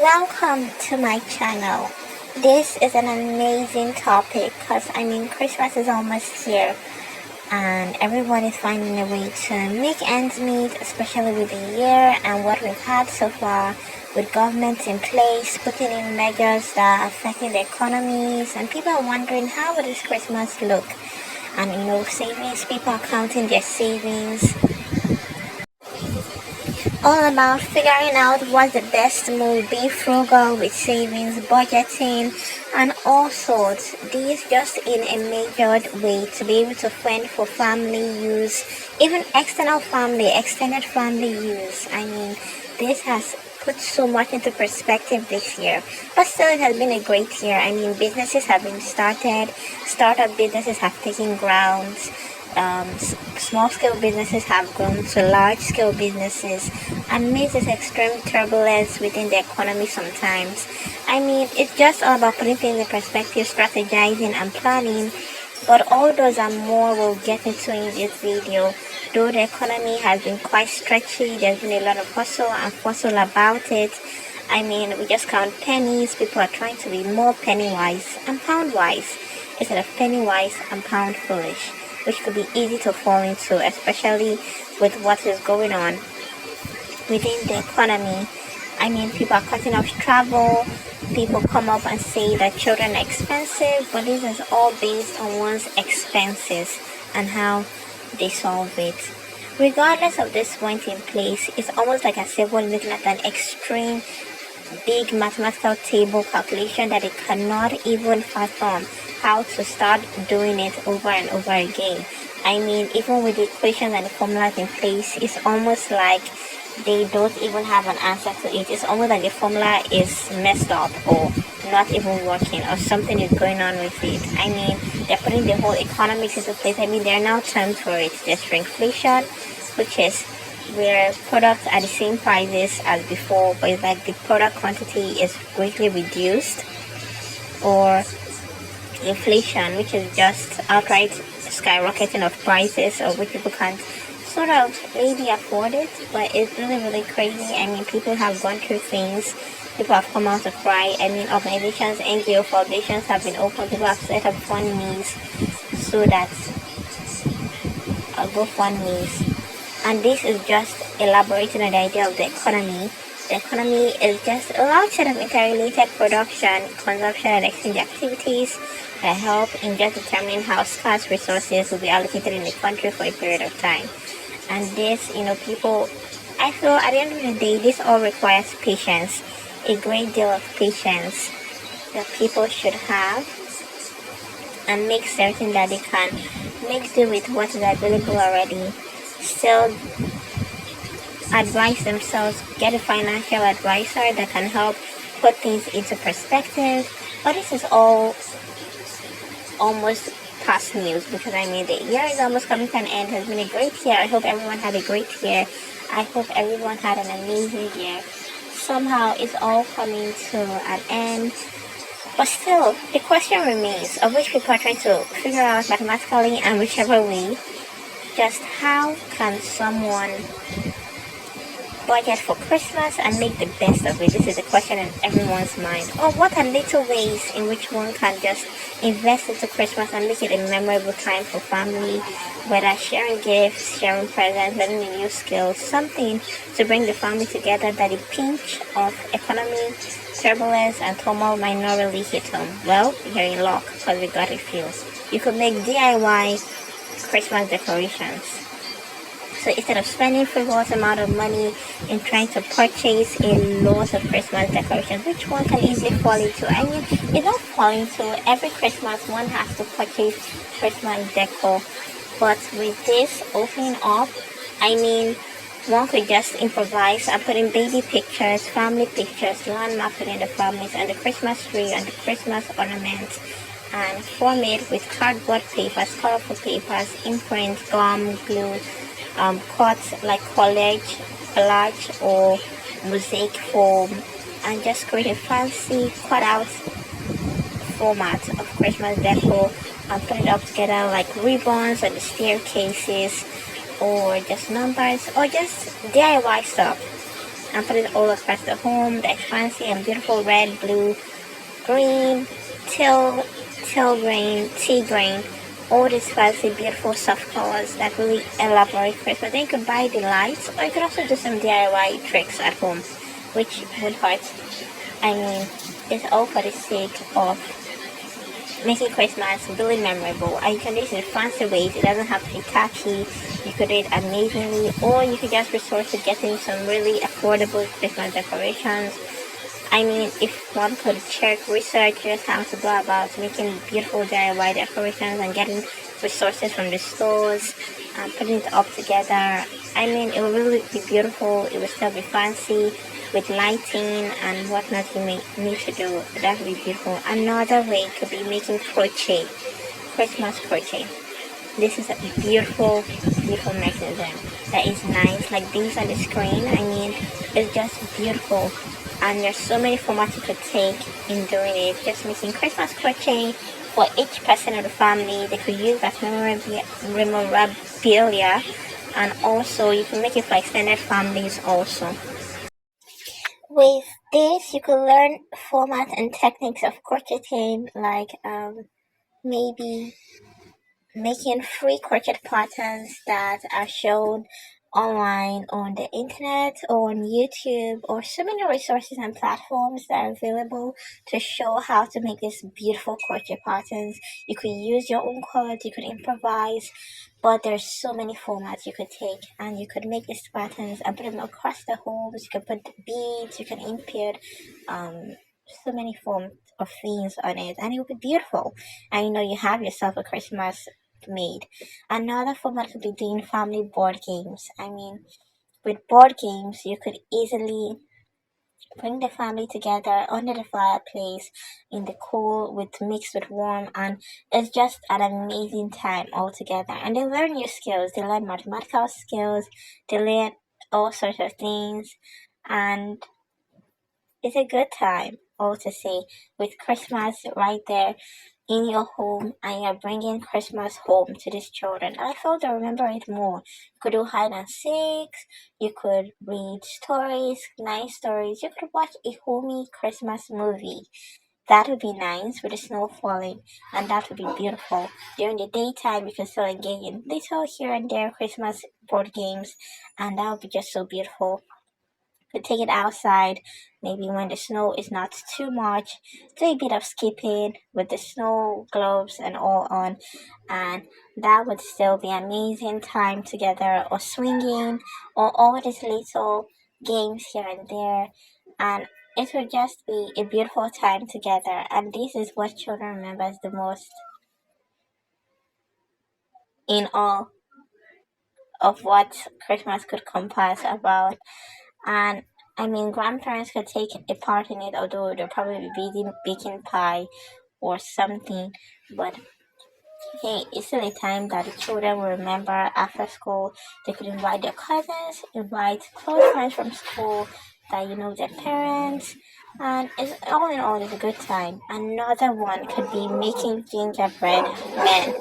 Welcome to my channel. This is an amazing topic because Christmas is almost here and everyone is finding a way to make ends meet, especially with the year and what we've had so far with governments in place putting in measures that are affecting the economies, and people are wondering how will this Christmas look. And savings, people are counting their savings, all about figuring out what's the best move, be frugal with savings, budgeting, and all sorts. These just in a measured way to be able to fend for family use, even extended family use. This has put so much into perspective this year, but still it has been a great year. Businesses have been startup businesses have taken ground. Small scale businesses have grown to large scale businesses amidst this extreme turbulence within the economy sometimes. It's just all about putting things in perspective, strategizing and planning, but all those and more we'll get into in this video. Though the economy has been quite stretchy, there's been a lot of hustle and bustle about it. We just count pennies. People are trying to be more penny wise and pound wise instead of penny wise and pound foolish, which could be easy to fall into, especially with what is going on within the economy. People are cutting off travel. People come up and say that children are expensive, but this is all based on one's expenses and how they solve it. Regardless of this point in place, it's almost like as if we're looking at an extreme big mathematical table calculation that they cannot even fathom how to start doing it over and over again. Even with the equations and the formulas in place, it's almost like they don't even have an answer to it. It's almost like the formula is messed up or not even working, or something is going on with it. They're putting the whole economics into place. There are now terms for it. There's shrinkflation, which is where products are the same prices as before, but it's like the product quantity is greatly reduced, or inflation, which is just outright skyrocketing of prices, or which people can't sort of maybe afford it, but it's really crazy. People have gone through things. People have come out to cry. Organizations, NGO foundations have been open. People have set up GoFundMes, and this is just elaborating on the idea of the economy. The economy is just a large set of interrelated production, consumption, and exchange activities that help in just determining how scarce resources will be allocated in the country for a period of time. And this, I feel at the end of the day, this all requires patience, a great deal of patience that people should have, and make certain that they can make do with what is available already. Still advise themselves, get a financial advisor that can help put things into perspective. But this is all almost past news, because the year is almost coming to an end. It has been a great year. I hope everyone had a great year. I hope everyone had an amazing year. Somehow it's all coming to an end, but still the question remains, of which people are trying to figure out mathematically and whichever way, just how can someone budget for Christmas and make the best of it? This is a question in everyone's mind. Or what are little ways in which one can just invest into Christmas and make it a memorable time for family, whether sharing gifts, sharing presents, learning a new skill, something to bring the family together that a pinch of economy, turbulence, and turmoil might not really hit them. Well, you're in luck, because we got a few. You could make DIY Christmas decorations. So instead of spending frivolous amount of money in trying to purchase a lot of Christmas decorations, which one can easily fall into. It's not falling into. Every Christmas one has to purchase Christmas decor. But with this opening up, one could just improvise and put in baby pictures, family pictures, landmarks within the families, and the Christmas tree and the Christmas ornaments, and form it with cardboard papers, colorful papers, imprint, gum, glue, cuts like collage or mosaic foam, and just create a fancy cut out format of Christmas decor and put it up together like ribbons on the staircases, or just numbers, or just DIY stuff. and put it all across the home. The fancy and beautiful red, blue, green, teal, teal green, tea green, all these fancy, beautiful soft colors that really elaborate Christmas. Then you could buy the lights, or you could also do some DIY tricks at home, which would hurt. I mean, it's all for the sake of making Christmas really memorable. And you can do it in fancy ways. It doesn't have to be tacky. You could do it amazingly, or you could just resort to getting some really affordable Christmas decorations. I mean, if one could check, research just how to go about making beautiful DIY decorations and getting resources from the stores and putting it up together, I mean, it will really be beautiful. It will still be fancy with lighting and whatnot you may need to do. That would be beautiful. Another way could be making crochet, Christmas crochet. This is a beautiful, beautiful mechanism that is nice. Like these on the screen, I mean, it's just beautiful. And there's so many formats you could take in doing it. Just making Christmas crochet for each person of the family. They could use that memorabilia, and also you can make it for extended families also. With this, you could learn formats and techniques of crocheting, like maybe making free crochet patterns that are shown online on the internet or on YouTube, or so many resources and platforms that are available to show how to make these beautiful crochet patterns. You could use your own colors, you could improvise, but there's so many formats you could take, and you could make these patterns and put them across the homes. You could put beads, you can impute so many forms of things on it, and it would be beautiful. And you have yourself a Christmas made. Another format could be doing family board games. I mean, with board games, you could easily bring the family together under the fireplace in the cool with mixed with warm, and it's just an amazing time altogether. And they learn new skills. They learn mathematical skills. They learn all sorts of things, and it's a good time all to say with Christmas right there in your home, and you're bringing Christmas home to these children. And I felt to remember it more. You could do hide and seek, you could read stories, nice stories, you could watch a homey Christmas movie. That would be nice with the snow falling, and that would be beautiful. During the daytime, you can still engage in little here and there Christmas board games, and that would be just so beautiful. Could take it outside, maybe when the snow is not too much, do a bit of skipping with the snow gloves and all on, and that would still be amazing time together, or swinging, or all these little games here and there, and it would just be a beautiful time together. And this is what children remembers the most in all of what Christmas could compass about. And I mean, grandparents could take a part in it, although they'll probably be baking pie or something. But hey, it's still a time that the children will remember after school. They could invite their cousins, invite close friends from school that their parents. And it's all in all, it's a good time. Another one could be making gingerbread men,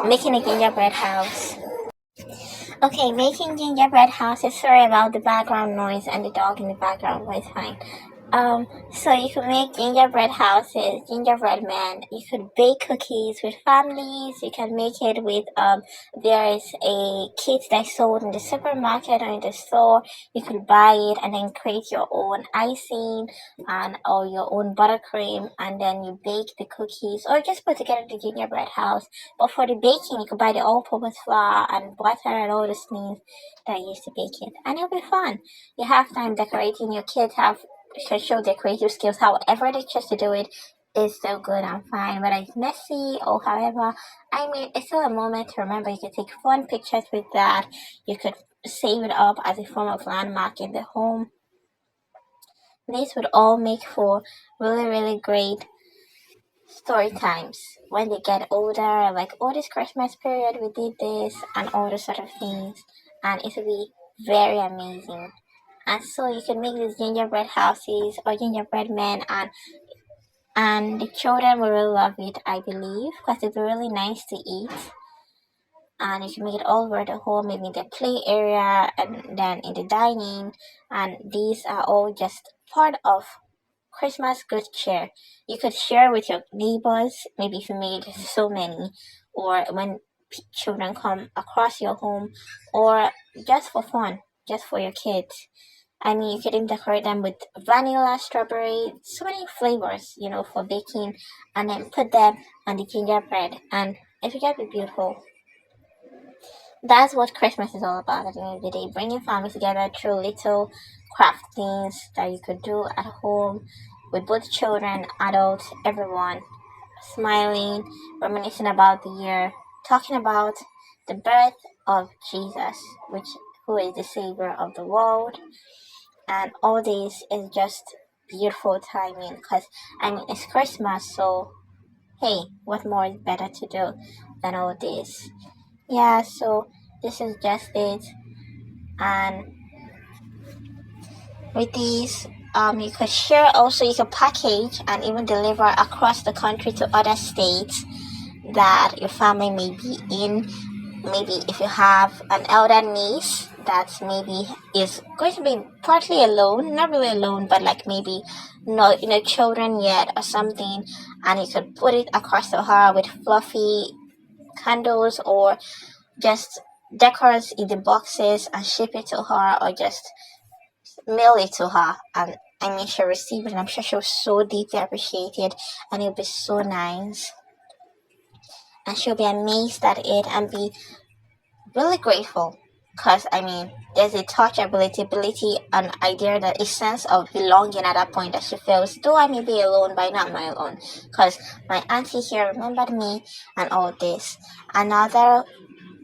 making a gingerbread house. Okay, making gingerbread houses. Sorry about the background noise and the dog in the background, but it's fine. So you could make gingerbread houses, gingerbread men. You could bake cookies with families. You can make it with there is a kit that's sold in the supermarket or in the store. You could buy it and then create your own icing and or your own buttercream, and then you bake the cookies or just put together the gingerbread house. But for the baking, you could buy the all-purpose flour and butter and all those things that you use to bake it, and it'll be fun. You have time decorating. Your kids have can show their creative skills. However they choose to do it is still good and fine, whether it's messy or however. I mean, it's still a moment to remember. You can take fun pictures with that. You could save it up as a form of landmark in the home. These would all make for really, really great story times when they get older, like, oh, this Christmas period we did this and all those sort of things, and it will be very amazing. And so you can make these gingerbread houses or gingerbread men, and the children will really love it, I believe, because it'll be really nice to eat. and you can make it all over the home, maybe in the play area and then in the dining. And these are all just part of Christmas good cheer. You could share with your neighbors, maybe if you made so many, or when children come across your home, or just for fun, just for your kids. I mean, you could even decorate them with vanilla, strawberry, so many flavors, for baking, and then put them on the gingerbread, and it would just be beautiful. That's what Christmas is all about at the end of the day, bringing family together through little craft things that you could do at home with both children, adults, everyone, smiling, reminiscing about the year, talking about the birth of Jesus, which who is the savior of the world. And all this is just beautiful timing because I mean it's Christmas, so hey, what more is better to do than all this? Yeah, so this is just it. And with these, you could share also, you could package and even deliver across the country to other states that your family may be in. Maybe if you have an elder niece that maybe is going to be partly alone, not really alone, but like maybe not children yet or something, and you could put it across to her with fluffy candles or just decors in the boxes and ship it to her, or just mail it to her. And I mean, she'll receive it, and I'm sure she'll so deeply appreciate it, and it'll be so nice, and she'll be amazed at it and be really grateful. Because I mean, there's a touch ability, an idea, that a sense of belonging at that point that she feels, though I may be alone, but not my alone, because my auntie here remembered me and all this. Another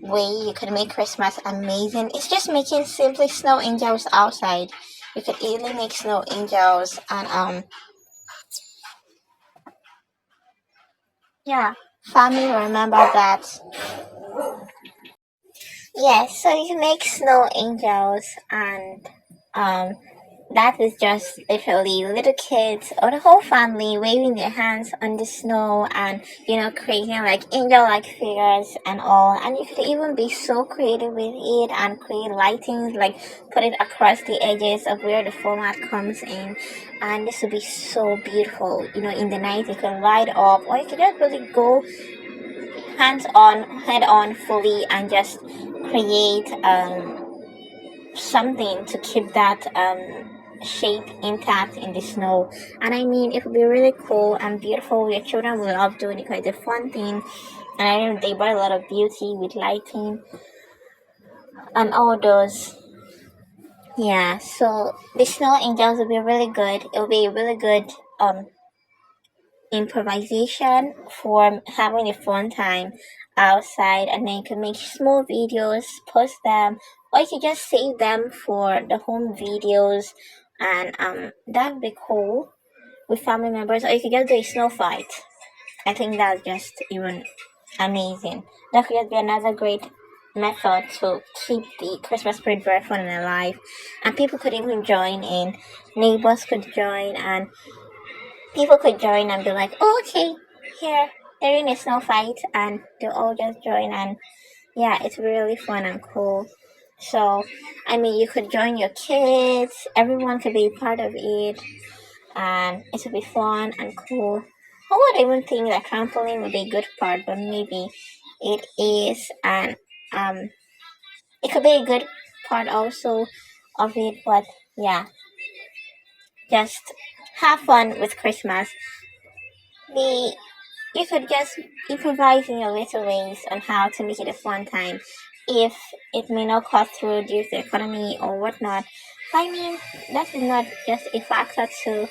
way you could make Christmas amazing is just making simply snow angels outside. You could easily make snow angels, and yeah, family remember that. Yes, so you can make snow angels, and um that is just literally little kids or the whole family waving their hands on the snow, and creating like angel like figures and all. And you could even be so creative with it and create lightings, like put it across the edges of where the format comes in, and this would be so beautiful. In the night you could light up, or you could just really go hands on, head on fully, and just create something to keep that shape intact in the snow. And I mean, it would be really cool and beautiful. Your children will love doing it because it's a fun thing, and I know they brought a lot of beauty with lighting and all those. Yeah, so the snow angels will be really good. It'll be a really good improvisation for having a fun time outside, and then you can make small videos, post them, or you can just save them for the home videos, and that would be cool with family members. Or you could just do a snow fight. I think that's just even amazing. That could just be another great method to keep the Christmas spirit very fun and alive, and people could even join in, neighbors could join, and people could join and be like, oh, okay, here, they're in a snow fight, and they'll all just join, and yeah, it's really fun and cool. So, I mean, you could join your kids, everyone could be part of it, and it would be fun and cool. I would even think that trampoline would be a good part, but maybe it is, and it could be a good part also of it, but yeah, just have fun with Christmas. Be You could just improvise in your little ways on how to make it a fun time. If it may not cut through due to the economy or whatnot, I mean, that is not just a factor to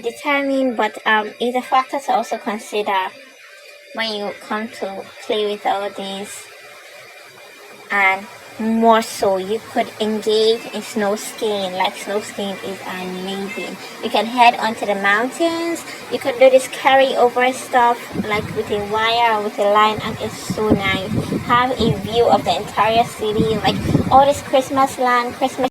determine, but is a factor to also consider when you come to play with all these. And more so, you could engage in snow skiing. Like, snow skiing is amazing. You can head onto the mountains, you can do this carry over stuff like with a wire or with a line, and it's so nice. Have a view of the entire city, like all this Christmas land, Christmas